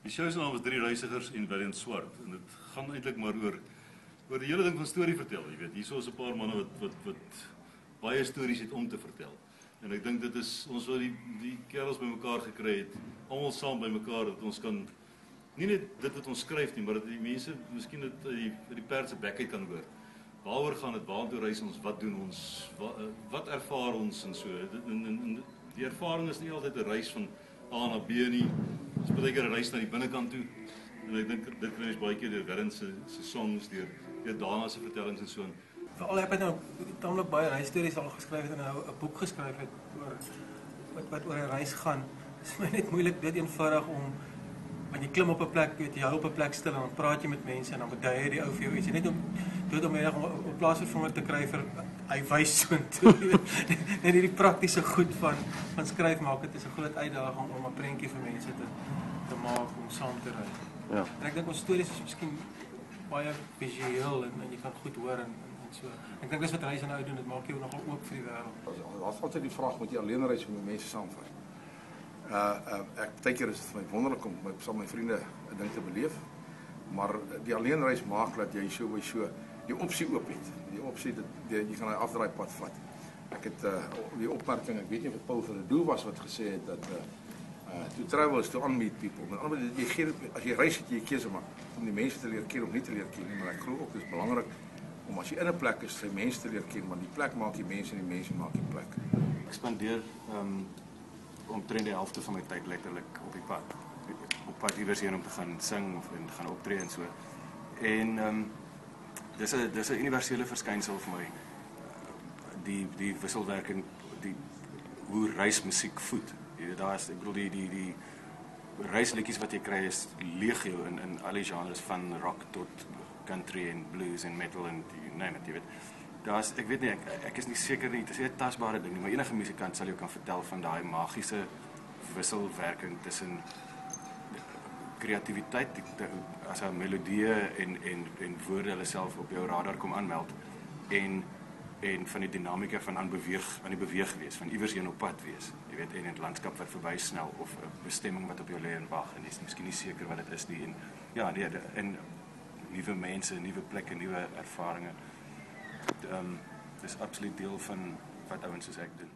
Die show se naam is Drie Reisigers en Willem Swart en dit gaan eintlik maar oor die hele ding van storie vertel, jy weet. Hierso is 'n paar manne wat baie stories het om te vertel. En ek dink dit is ons wat die kerels bymekaar gekry het, almal saam bymekaar dat ons kan nie net dit wat ons skryf nie, maar dat die mense miskien dit uit die perd se bek uit kan hoor. Waaroor gaan dit? Waartoe reis ons? Wat doen ons? Wat ervaar ons en so? Die ervaring is nie altyd 'n reis van A na B nie. Dit is baie keer 'n reis na die binnekant toe. En ek dink dit kry ons baie keer deur Willem se songs, deur Dana se vertellings en so. Veral ek het nou tamelik baie reisstories al geskryf en nou 'n boek geskryf het oor wat oor 'n reis gaan. Dit is my net moeilik dit eenvoudig om want jy klim op 'n plek, jy hou op 'n plek stil en dan praat jy met mense en dan bedui die ou vir jou iets. Jy net om doodonmiddellik om 'n plaasvervanger te kry vir hy wys so toe. Net hierdie praktiese goed van skryf maak dit is 'n groot uitdaging om 'n prentjie vir mense te maak om saam te ry. Ja. En ek dink ons stories is miskien baie visueel en jy kan goed hoor en so. Ek dink dis wat reis nou doen, dit maak jou nogal oop vir die wêreld. Daar's altyd die vraag, moet jy alleen reis of met mense saamvat? Partykeer is dit vir my wonderlik om saam met my vriende 'n ding te beleef, maar die alleenreis maak dat jy so by so die opsie oop het. Die opsie dat jy gaan 'n afdraaipad vat. Ek het die opmerking, ek weet nie of dit Paul van der Doel was wat gesê het dat to travel is to unmeet people. Met ander woorde, as jy reis het jy 'n keuse maak om die mense te leer ken of nie te leer ken nie, maar ek glo ook dis belangrik om as jy in 'n plek is, sy mense te leer ken, want die plek maak die mense en die mense maak die plek. Ek spandeer omtrent die helfte van my tyd letterlik op die pad. Op pad iewers heen om te gaan sing of gaan optree en so. En dis 'n universele verskynsel vir my. Die wisselwerking, hoe reismusiek voed. Ek bedoel die reisliedjies wat jy kry is legio in al die genres van rock tot country en blues en metal en name it, jy weet. Ek weet nie, ek is nie seker nie, dit is nie 'n tasbare ding nie, maar enige musikant sal jou kan vertel van daai magiese wisselwerking tussen kreatiwiteit, as 'n melodie en woorde hulle self op jou radar kom aanmeld en van die dinamika van aan die beweeg wees, van iewers heen op pad wees, jy weet, en 'n landskap wat verby snel of 'n bestemming wat op jou lê en wag en jy is miskien nie seker wat dit is nie en ja, en nuwe mense, nuwe plekke, nuwe ervarings. Dis absoluut deel van wat ouens soos ek doen.